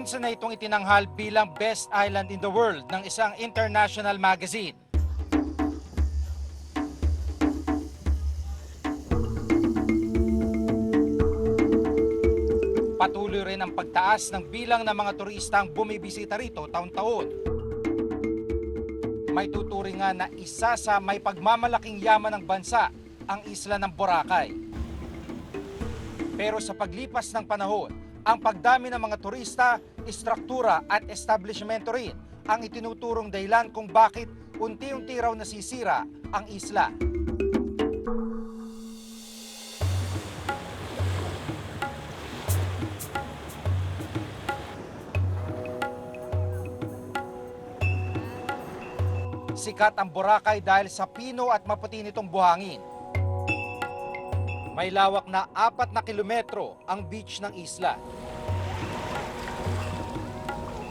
Minsan na itong itinanghal bilang best island in the world ng isang international magazine. Patuloy rin ang pagtaas ng bilang ng mga turistang bumibisita rito taon-taon. May tuturing nga na isa sa may pagmamalaking yaman ng bansa ang isla ng Boracay. Pero sa paglipas ng panahon, ang pagdami ng mga turista, istruktura at establishmento rin ang itinuturong dahilan kung bakit unti-unti raw nasisira ang isla. Sikat ang Boracay dahil sa pino at maputi nitong buhangin. May lawak na 4 na kilometro ang beach ng isla.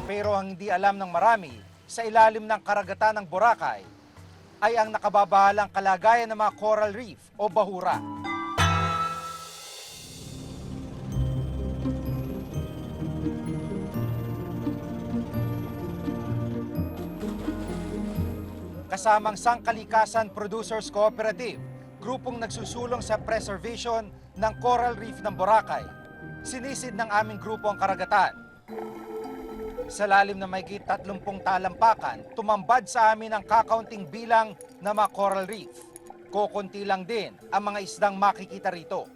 Pero ang hindi alam ng marami, sa ilalim ng karagatan ng Boracay ay ang nakababahalang kalagayan ng mga coral reef o bahura. Kasamang Sangkalikasan Producers Cooperative, grupong nagsusulong sa preservation ng coral reef ng Boracay. Sinisid ng aming grupo ang karagatan. Sa lalim na mahigit 30 talampakan, tumambad sa amin ang kakaunting bilang ng mga coral reef. Kokonti lang din ang mga isdang makikita rito.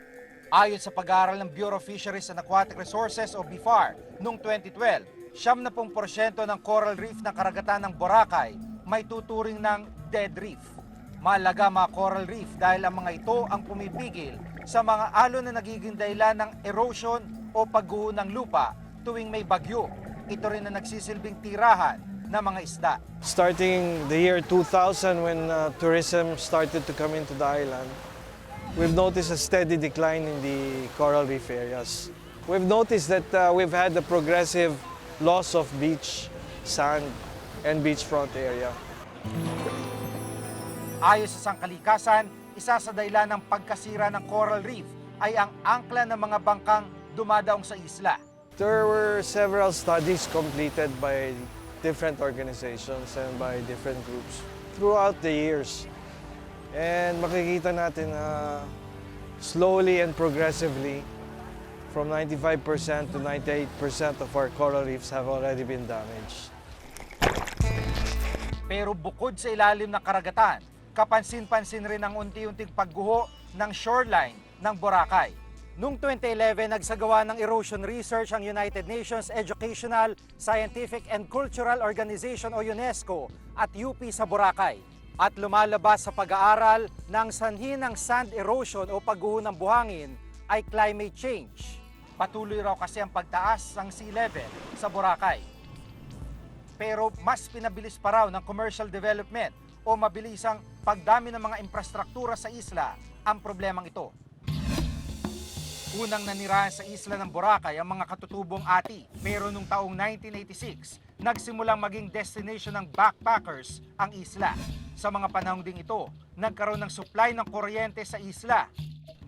Ayon sa pag-aaral ng Bureau of Fisheries and Aquatic Resources o BIFAR noong 2012, 70% ng coral reef ng karagatan ng Boracay may tuturing ng dead reef. Mahalaga mga coral reef dahil ang mga ito ang pumipigil sa mga alon na nagiging dahilan ng erosion o pagguho ng lupa tuwing may bagyo. Ito rin ang nagsisilbing tirahan ng mga isda. Starting the year 2000 when tourism started to come into the island, we've noticed a steady decline in the coral reef areas. We've noticed that we've had a progressive loss of beach, sand, and beachfront area. Ayon sa Sangkalikasan, isa sa dahilan ng pagkasira ng coral reef ay ang angkla ng mga bangkang dumadaong sa isla. There were several studies completed by different organizations and by different groups throughout the years. And makikita natin na slowly and progressively, from 95% to 98% of our coral reefs have already been damaged. Pero bukod sa ilalim ng karagatan, kapansin-pansin rin ang unti-unting pagguho ng shoreline ng Boracay. Noong 2011, nagsagawa ng erosion research ang United Nations Educational, Scientific and Cultural Organization o UNESCO at UP sa Boracay. At lumalabas sa pag-aaral ng sanhi ng sand erosion o pagguho ng buhangin ay climate change. Patuloy raw kasi ang pagtaas ng sea level sa Boracay. Pero mas pinabilis pa raw ng commercial development o mabilisang pagdami ng mga infrastruktura sa isla ang problemang ito. Unang nanirahan sa isla ng Boracay ang mga katutubong ati, pero noong taong 1986, nagsimulang maging destination ng backpackers ang isla. Sa mga panahong ding ito, nagkaroon ng supply ng kuryente sa isla.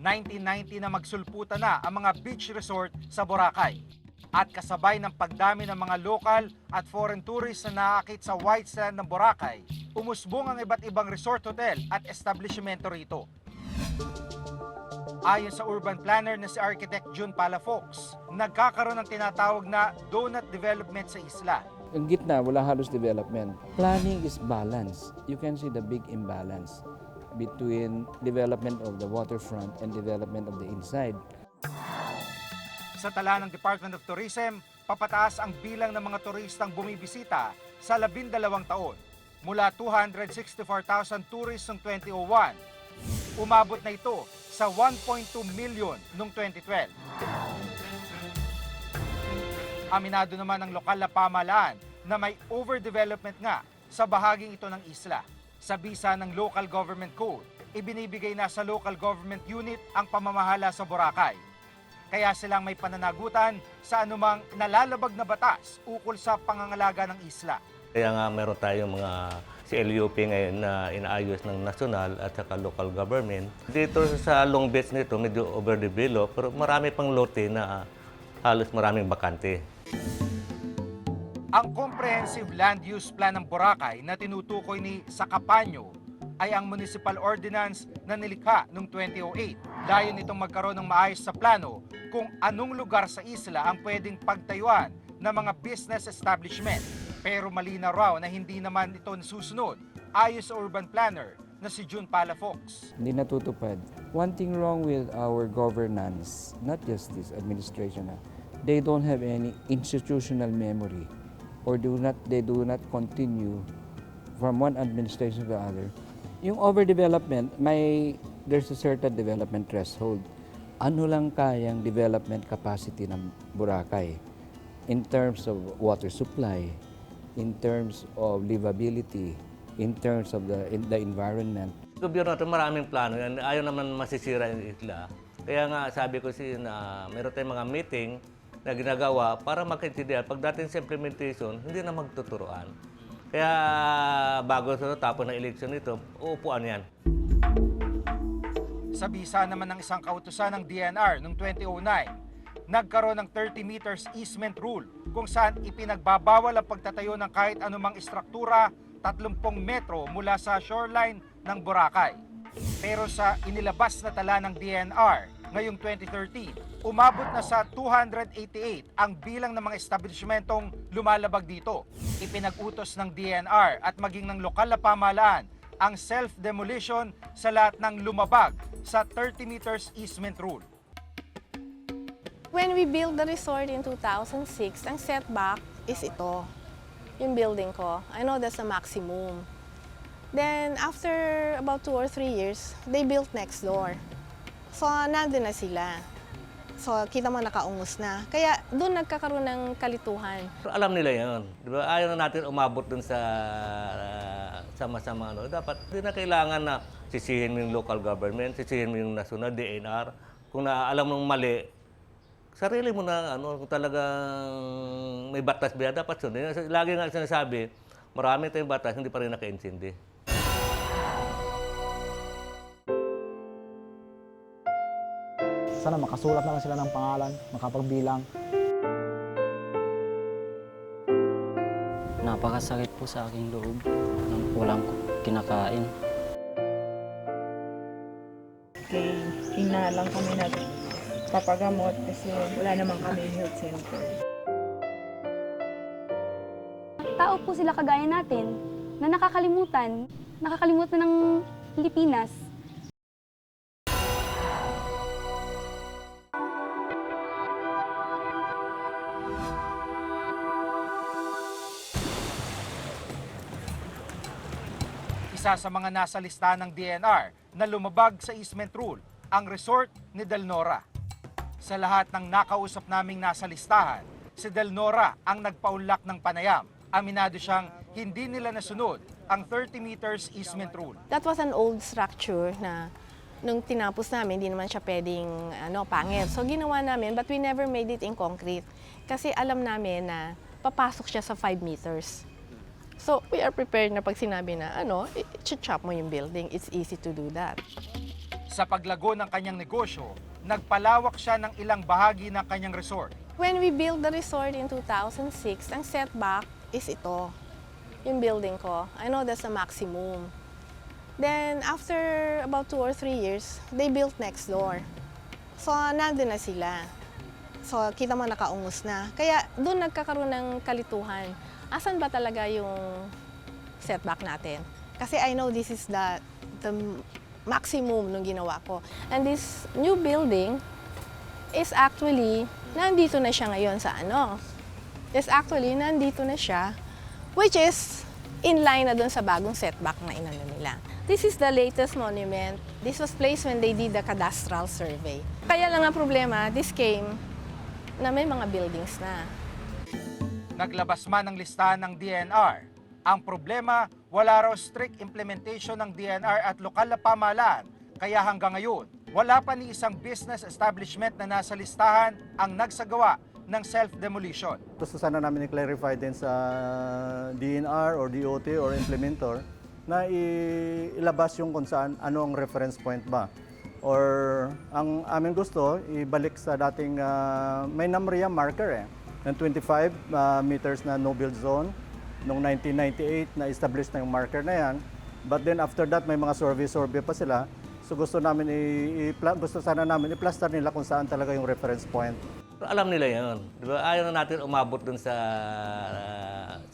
1990 na magsulputan na ang mga beach resort sa Boracay. At kasabay ng pagdami ng mga local at foreign tourists na naakit sa white sand ng Boracay, umusbong ang iba't ibang resort hotel at establishmento rito. Ayon sa urban planner na si Architect June Palafox, nagkakaroon ng tinatawag na donut development sa isla. Ang gitna, wala halos development. Planning is balance. You can see the big imbalance between development of the waterfront and development of the inside. Sa tala ng Department of Tourism, papataas ang bilang ng mga turistang bumibisita sa 12 taon. Mula 264,000 tourists noong 2001, umabot na ito sa 1.2 million noong 2012. Aminado naman ang lokal na pamahalaan na may overdevelopment nga sa bahaging ito ng isla. Sa bisa ng Local Government Code, ibinibigay na sa local government unit ang pamamahala sa Boracay. Kaya silang may pananagutan sa anumang nalalabag na batas ukol sa pangangalaga ng isla. Kaya nga meron tayong mga CLUP ngayon na inaayos ng national at saka local government. Dito sa Long Beach nito, medyo overdeveloped, pero marami pang lote na halos maraming bakante. Ang Comprehensive Land Use Plan ng Boracay na tinutukoy ni Sakapanyo ay ang municipal ordinance na nilikha noong 2008. Dayon nitong magkaroon ng maayos sa plano kung anong lugar sa isla ang pwedeng pagtayuan ng mga business establishment. Pero malinaw raw na hindi naman ito nasusunod ayon sa urban planner na si June Palafox. Hindi natutupad. One thing wrong with our governance, not just this administration, they don't have any institutional memory or they do not continue from one administration to the other. Yung overdevelopment, there's a certain development threshold. Ano lang kayang development capacity ng Boracay in terms of water supply, in terms of livability, in terms of the environment. Gobyerno natin maraming plano yan. Ayaw naman masisira yung isla. Kaya nga sabi ko na meron tayong mga meeting na ginagawa para magkaintindihan. Pagdating sa implementation, hindi na magtuturoan. Kaya bago sa tapos ng eleksyon nito, uupuan yan. Sa bisa naman ng isang kautusan ng DNR noong 2009, nagkaroon ng 30 meters easement rule kung saan ipinagbabawal ang pagtatayo ng kahit anumang istruktura 30 metro mula sa shoreline ng Boracay. Pero sa inilabas na tala ng DNR ngayong 2013, umabot na sa 288 ang bilang ng mga establishmentong lumalabag dito. Ipinag-utos ng DNR at maging ng lokal na pamahalaan ang self-demolition sa lahat ng lumabag sa 30 meters easement rule. When we built the resort in 2006, ang setback is ito, yung building ko. I know that's the maximum. Then after about 2 or 3 years, they built next door. So nandun na sila. So kita mo nakaungos na. Kaya doon nagkakaroon ng kalituhan. Alam nila yan. Di ba? Ayaw na natin umabot dun sa sama-sama. Dapat hindi na kailangan na sisihin mo yung local government, sisihin mo yung national, DNR. Kung alam mong mali, sarili mo na kung talagang may batas ba, dapat sundin. Lagi nga sinasabi, marami tayong batas, hindi pa rin nakaintindi. Sana makasulat na lang sila ng pangalan, makapagbilang. Napakasakit po sa aking loob nang walang kinakain. Lang kami nagpapagamot kasi wala naman kami health center. Tao po sila kagaya natin na nakakalimutan ng Pilipinas. Isa sa mga nasa listahan ng DNR na lumabag sa easement rule, ang resort ni Del Nora. Sa lahat ng nakausap naming nasa listahan, si Del Nora ang nagpaunlak ng panayam. Aminado siyang hindi nila nasunod ang 30 meters easement rule. That was an old structure na nung tinapos namin, hindi naman siya pwedeng pangit. So ginawa namin, but we never made it in concrete. Kasi alam namin na papasok siya sa 5 meters. So we are prepared na pag sinabi na, i-chop mo yung building, it's easy to do that. Sa paglago ng kanyang negosyo, nagpalawak siya ng ilang bahagi ng kanyang resort. When we built the resort in 2006, ang setback is ito, yung building ko. I know that's the maximum. Then after about 2 or 3 years, they built next door. So nandun na sila. So kita mo nakaungos na. Kaya doon nagkakaroon ng kalituhan. Asan ba talaga yung setback natin? Kasi I know this is the maximum nung ginawa ko. And this new building is actually, nandito na siya ngayon sa nandito na siya, which is in line na dun sa bagong setback na inano nila. This is the latest monument. This was placed when they did the cadastral survey. Kaya lang ang problema, this came na may mga buildings na. Naglabas man ng listahan ng DNR. Ang problema, wala raw strict implementation ng DNR at lokal na pamahalaan. Kaya hanggang ngayon, wala pa ni isang business establishment na nasa listahan ang nagsagawa ng self-demolition. Gusto sana namin i-clarify din sa DNR or DOT or implementor na ilabas yung kung saan ano ang reference point ba. Or ang aming gusto, ibalik sa dating may number yan, marker ng 25 meters na no-build zone. Noong 1998, na-establish na yung marker na yan. But then after that, may mga survey pa sila. So gusto sana namin i-plaster nila kung saan talaga yung reference point. Alam nila yan. Di ba? Ayaw na natin umabot dun sa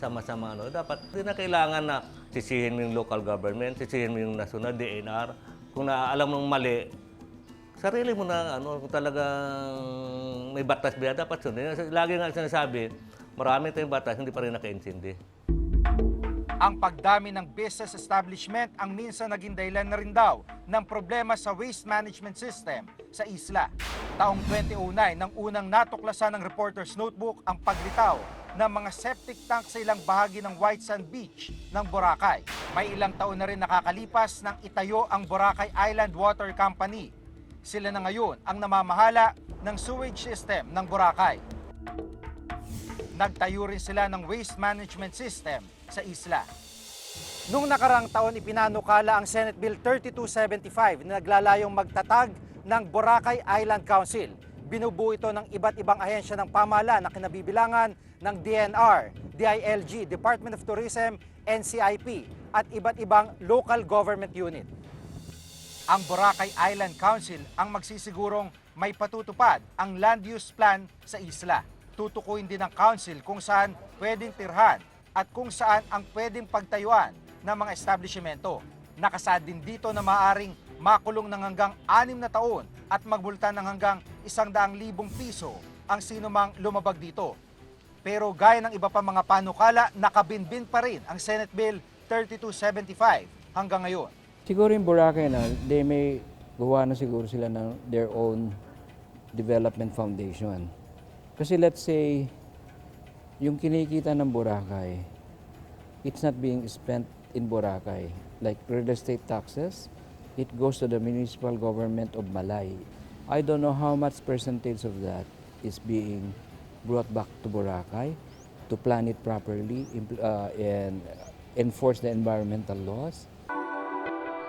sama-sama. Dapat, hindi na kailangan na sisihin mo yung local government, sisihin mo yung national, DNR. Kung alam mong mali, sarili mo na, kung talagang may batas ba, dapat sundin. Lagi nga sinasabi, marami tayong batas, hindi pa rin naka-intindi. Ang pagdami ng business establishment ang minsan naging dahilan na rin daw ng problema sa waste management system sa isla. Taong 2009 nang unang natuklasan ng Reporter's Notebook ang paglitaw ng mga septic tank sa ilang bahagi ng White Sand Beach ng Boracay. May ilang taon na rin nakakalipas nang itayo ang Boracay Island Water Company. Sila na ngayon ang namamahala ng sewage system ng Boracay. Nagtayo rin sila ng waste management system sa isla. Noong nakarang taon, ipinanukala ang Senate Bill 3275 na naglalayong magtatag ng Boracay Island Council. Binubuo ito ng iba't ibang ahensya ng pamahalaan na kinabibilangan ng DNR, DILG, Department of Tourism, NCIP at iba't ibang local government unit. Ang Boracay Island Council ang magsisigurong may patutupad ang land use plan sa isla. Tutukuyin din ng council kung saan pwedeng tirhan at kung saan ang pwedeng pagtayuan ng mga establishmento. Nakasaad din dito na maaaring makulong ng hanggang 6 na taon at magbulta ng hanggang 100,000 piso ang sinumang lumabag dito. Pero gaya ng iba pa mga panukala, nakabinbin pa rin ang Senate Bill 3275 hanggang ngayon. Siguro yung Boracay na, they may gawa na siguro sila ng their own development foundation. Kasi let's say, yung kinikita ng Boracay, it's not being spent in Boracay. Like real estate taxes, it goes to the municipal government of Malay. I don't know how much percentage of that is being brought back to Boracay to plan it properly and enforce the environmental laws.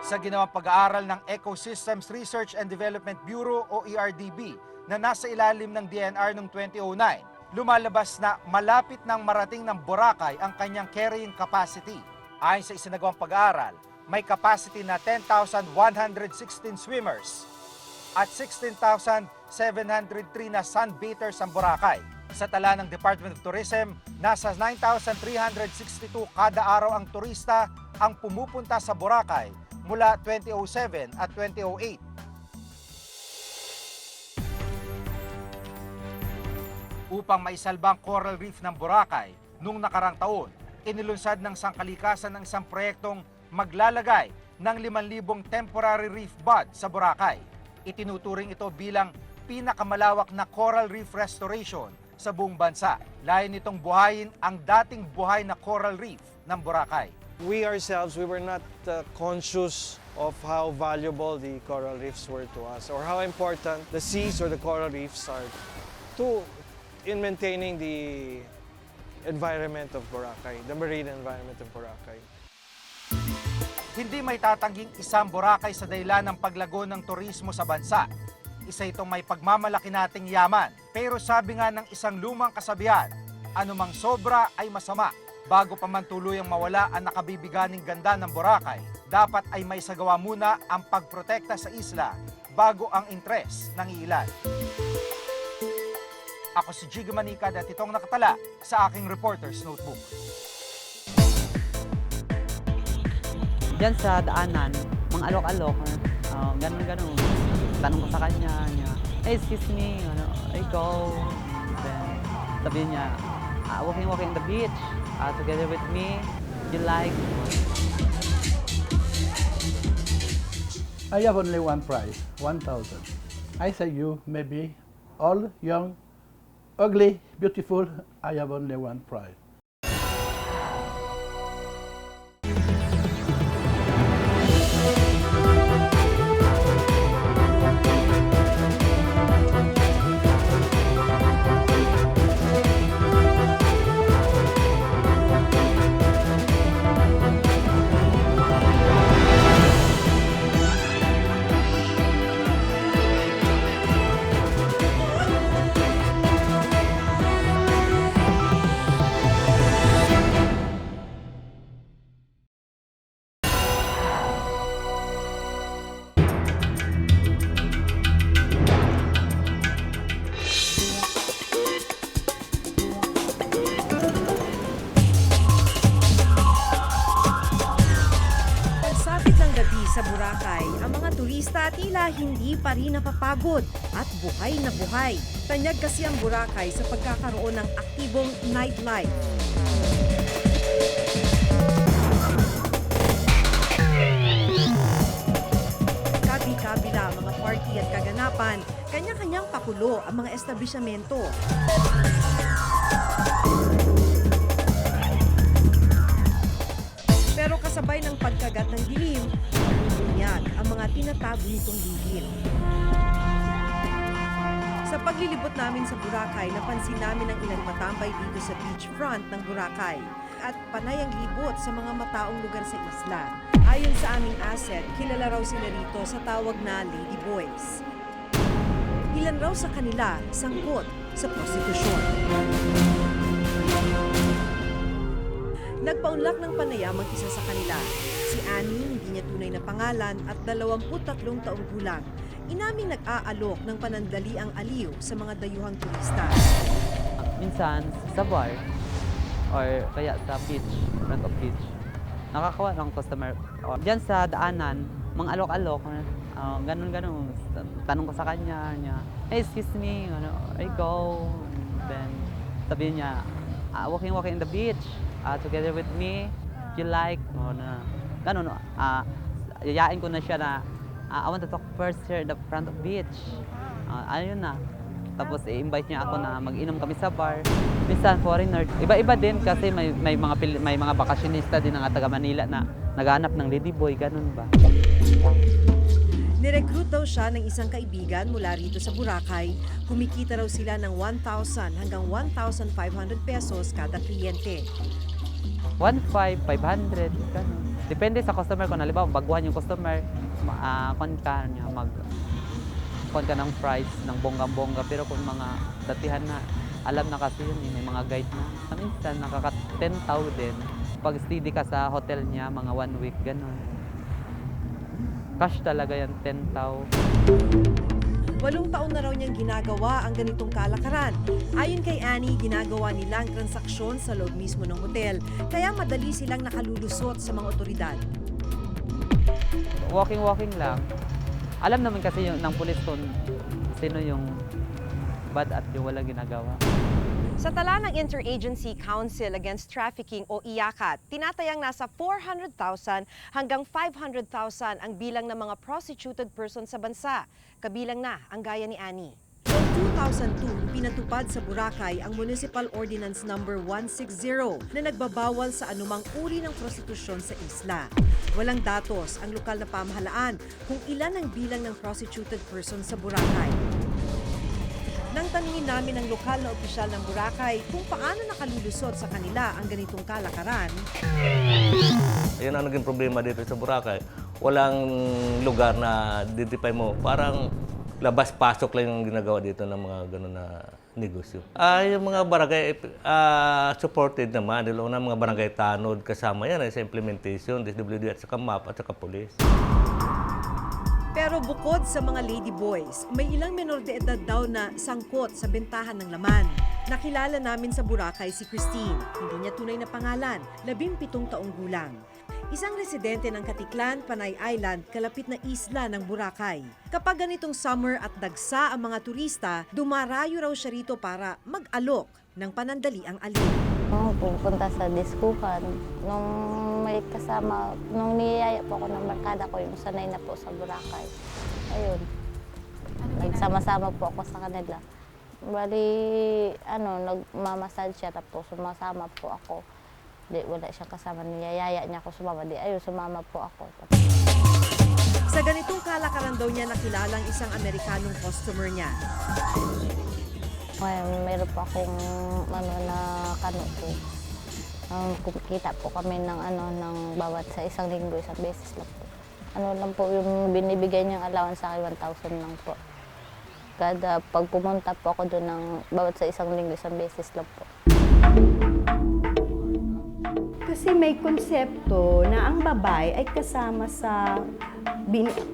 Sa ginawang pag-aaral ng Ecosystems Research and Development Bureau o ERDB na nasa ilalim ng DNR noong 2009, lumalabas na malapit nang marating ng Boracay ang kanyang carrying capacity. Ayon sa isinagawang pag-aaral, may capacity na 10,116 swimmers at 16,703 na sunbathers ang Boracay. Sa tala ng Department of Tourism, nasa 9,362 kada araw ang turista ang pumupunta sa Boracay mula 2007 at 2008. Upang maisalba ang coral reef ng Boracay, noong nakarang taon, inilunsad ng sangkalikasan ng isang proyektong maglalagay ng 5,000 temporary reef bud sa Boracay. Itinuturing ito bilang pinakamalawak na coral reef restoration sa buong bansa. Layon nitong buhayin ang dating buhay na coral reef ng Boracay. We ourselves, we were not conscious of how valuable the coral reefs were to us or how important the seas or the coral reefs are in maintaining the environment of Boracay, the marine environment of Boracay. Hindi may tatangging isang Boracay sa dahilan ng paglago ng turismo sa bansa. Isa itong may pagmamalaki nating yaman. Pero sabi nga ng isang lumang kasabihan, anumang sobra ay masama. Bago pa man tuluyang mawala ang nakabibiganing ganda ng Boracay, dapat ay may sagawa muna ang pagprotekta sa isla bago ang interes ng ilan. Ako si Jiggy Manicad at itong nakatala sa aking Reporter's Notebook. Diyan sa daanan, mga alok-alok, ganun-ganun. Tanong ko sa kanya, hey, excuse me, go. Then, sabi niya, walking on the beach, together with me, you like? I have only one prize, 1,000. I say you, maybe all young, ugly, beautiful, I have only one prize. Sa Boracay, ang mga turista tila hindi pa rin napapagod at buhay na buhay. Tanyag kasi ang Boracay sa pagkakaroon ng aktibong nightlife. Kabi-kabila mga party at kaganapan, kanya-kanyang pakulo ang mga establisyamento. Pero kasabay ng pagkagat ng dilim, bunyag ang mga tinatago nitong lihim. Sa paglilibot namin sa Boracay, napansin namin ang ilang matambay dito sa beachfront ng Boracay at panay ang libot sa mga mataong lugar sa isla. Ayon sa aming asset, kilala raw sila rito sa tawag na Lady Boys. Ilan raw sa kanila sangkot sa prostitusyon. Nagpaunlak ng panayam ang isa sa kanila. Si Annie, hindi niya tunay na pangalan at 23 taong gulang. Inaming nag-aalok ng panandaliang aliw sa mga dayuhang turista. Minsan sa bar or kaya sa beach, front of beach, nakakawa ng customer. Diyan sa daanan, mga alok-alok, ganun-ganun. Tanong ko sa kanya, hey, excuse me, I go. Then sabihin niya, walking in the beach, together with me, you like, ganun, yayain ko na siya na, I want to talk first here at the front of beach. Ayun na. Tapos i-invite niya ako na mag-inom kami sa bar. Minsan foreigner, iba-iba din kasi may mga bakasyonista din ng taga Manila na naghahanap ng ladyboy, ganun ba? Nirecruit daw siya ng isang kaibigan mula rito sa Boracay. Kumikita raw sila ng 1,000 hanggang 1,500 pesos kada kliyente. 1,500, 500, ganun. Depende sa customer ko. Halimbawa, baguhan yung customer, kon ka ng price ng bonggang-bongga. Pero kung mga datihan na, alam na kasi yun, may mga guide na. Minsan, nakaka-10,000 din. Pag steady ka sa hotel niya, mga 1 week, ganun. Cash talaga yan, 10,000. 8 taon na raw niyang ginagawa ang ganitong kalakaran. Ayon kay Annie, ginagawa nila ang transaksyon sa loob mismo ng hotel, kaya madali silang nakalulusot sa mga otoridad. Walking lang. Alam naman kasi yung ng pulis kung sino yung bad at yung walang ginagawa. Sa tala ng Interagency Council Against Trafficking o IACAT, tinatayang nasa 400,000 hanggang 500,000 ang bilang ng mga prostituted persons sa bansa. Kabilang na ang gaya ni Annie. Noong 2002, pinatupad sa Boracay ang Municipal Ordinance No. 160 na nagbabawal sa anumang uri ng prostitusyon sa isla. Walang datos ang lokal na pamahalaan kung ilan ang bilang ng prostituted persons sa Boracay. Nang tanungin namin ang lokal na opisyal ng Boracay kung paano nakalulusot sa kanila ang ganitong kalakaran. Yan ang naging problema dito sa Boracay. Walang lugar na identify mo. Parang labas-pasok lang yung ginagawa dito ng mga gano'n na negosyo. Yung mga barangay supported naman. Dilo na mga barangay tanod kasama yan sa implementation, DSWD at saka MAP at saka police. Pero bukod sa mga ladyboys, may ilang menor de edad daw na sangkot sa bentahan ng laman. Nakilala namin sa Boracay si Christine. Hindi niya tunay na pangalan, 17 taong gulang. Isang residente ng Katiklan, Panay Island, kalapit na isla ng Boracay. Kapag ganitong summer at dagsa ang mga turista, dumarayo raw siya rito para mag-alok ng panandaliang aliw. Pupunta sa diskuhan. Nung may kasama, nung niyaya po ako ng barkada ko, yung sanay na po sa Boracay. Ayun, nagsama-sama po ako sa kanila. Bali, nagmamasal siya, tapos sumasama po ako. Di, wala siyang kasama, niyayaya niya ako sumama. Di, ayun, sumama po ako. Sa ganitong kalakaran daw niya nakilala ang isang Amerikanong customer niya. Meron po akong na kano po. Kumikita po kami ng bawat sa isang linggo, isang beses lang po. Lang po yung binibigay niyang allowance sa akin, 1,000 lang po. Kada pag pumunta po ako doon ng bawat sa isang linggo, isang beses lang po. Kasi may konsepto na ang babae ay kasama sa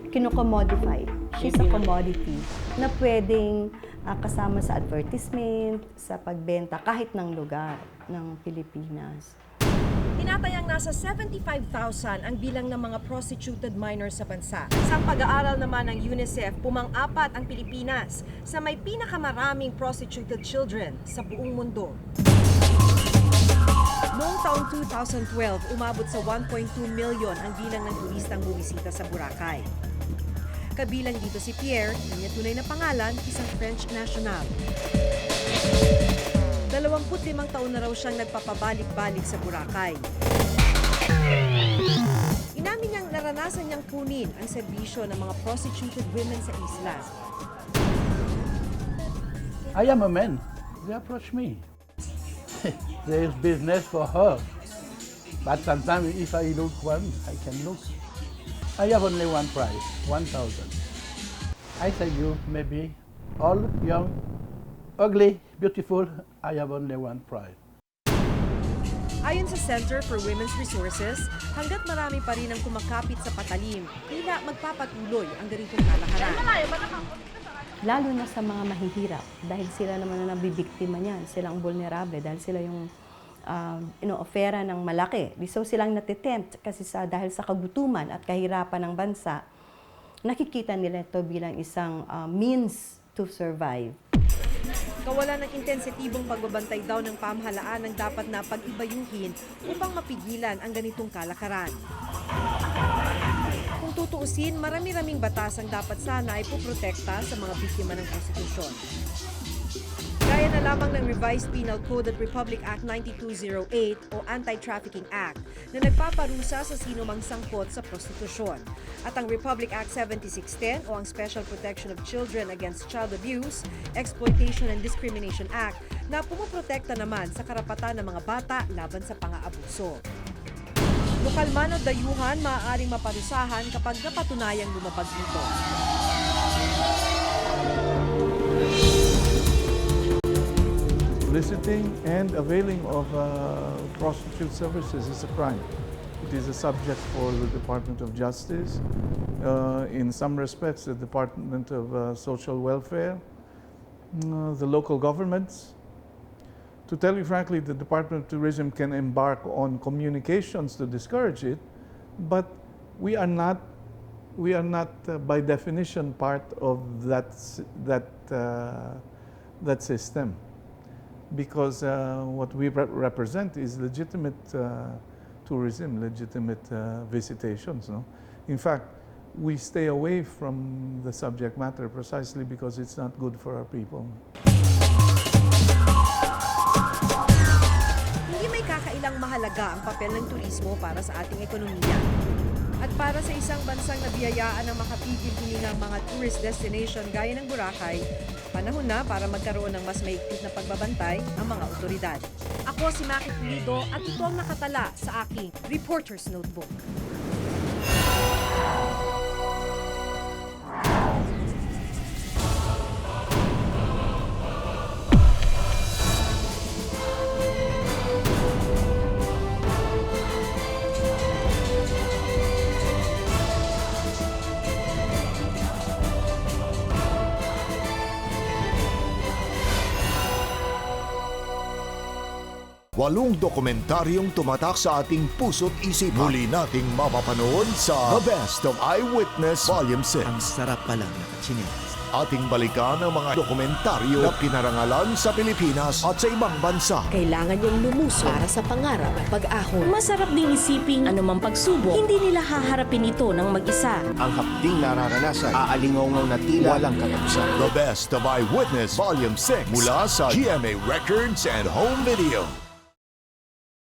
kino-commodify. She's a commodity na pwedeng kasama sa advertisement, sa pagbenta, kahit ng lugar ng Pilipinas. Tinatayang nasa 75,000 ang bilang ng mga prostituted minors sa bansa. Sa pag-aaral naman ng UNICEF, pumang-apat ang Pilipinas sa may pinakamaraming prostituted children sa buong mundo. Noong taong 2012, umabot sa 1.2 million ang bilang ng turistang bumisita sa Boracay. Kabilang dito si Pierre, kanya tunay na pangalan, isang French national. 25 taon na raw siyang nagpapabalik-balik sa Boracay. Inamin niyang naranasan niyang kunin ang serbisyo ng mga prostituted women sa isla. I am a man. They approach me. There is business for her. But sometimes if I look one, I can look. I have only one price, 1,000. I tell you, maybe all young, ugly, beautiful, I have only one price. Ayon sa Center for Women's Resources, hanggat marami pa rin ang kumakapit sa patalim, tila magpapatuloy ang ganitong kalakaran. Lalo na sa mga mahihirap dahil sila naman ang nabibiktima niyan. Sila ang vulnerable dahil sila yung ino-offera ng malaki. So silang natitempt kasi dahil sa kagutuman at kahirapan ng bansa, nakikita nila ito bilang isang means to survive. Kawalan ng intensitibong pagbabantay daw ng pamahalaan ang dapat na pag-ibayuhin upang mapigilan ang ganitong kalakaran. Kung tutuusin, marami-raming batas ang dapat sana ay puprotekta sa mga biktima ng prostitusyon. Gaya na lamang ng Revised Penal Code at Republic Act 9208 o Anti-Trafficking Act na nagpaparusa sa sino mang sangkot sa prostitusyon. At ang Republic Act 7610 o ang Special Protection of Children Against Child Abuse, Exploitation and Discrimination Act na pumoprotekta naman sa karapatan ng mga bata laban sa pang-aabuso. Lokal man o dayuhan, maaaring maparusahan kapag napatunayang lumabag nito. Soliciting and availing of prostitute services is a crime. It is a subject for the Department of Justice. In some respects, the Department of Social Welfare, the local governments. To tell you frankly, the Department of Tourism can embark on communications to discourage it, but we are not by definition part of that system. Because what we represent is legitimate tourism, legitimate visitations. No? In fact, we stay away from the subject matter precisely because it's not good for our people. Hindi may kakailang mahalaga ang papel ng turismo para sa ating ekonomiya. At para sa isang bansang nabiyayaan ng makapigil-hiling ng mga tourist destination gaya ng Boracay, panahon na para magkaroon ng mas maigpit na pagbabantay ang mga otoridad. Ako si Maki Pulido at ito ang nakatala sa aking Reporter's Notebook. Walong dokumentaryong tumatak sa ating puso't isipan. Muli nating mapapanood sa The Best of Eyewitness Volume 6. Ang sarap pala nakachinelas. Ating balikan ang mga dokumentaryo na pinarangalan sa Pilipinas at sa ibang bansa. Kailangan niyong lumuso para sa pangarap at pag-ahon. Masarap ding isiping anumang pagsubok, hindi nila haharapin ito ng mag-isa. Ang hapding nararanasan, aalingaw na tila walang katapusan. The Best of Eyewitness Volume 6 mula sa GMA Records and Home Video.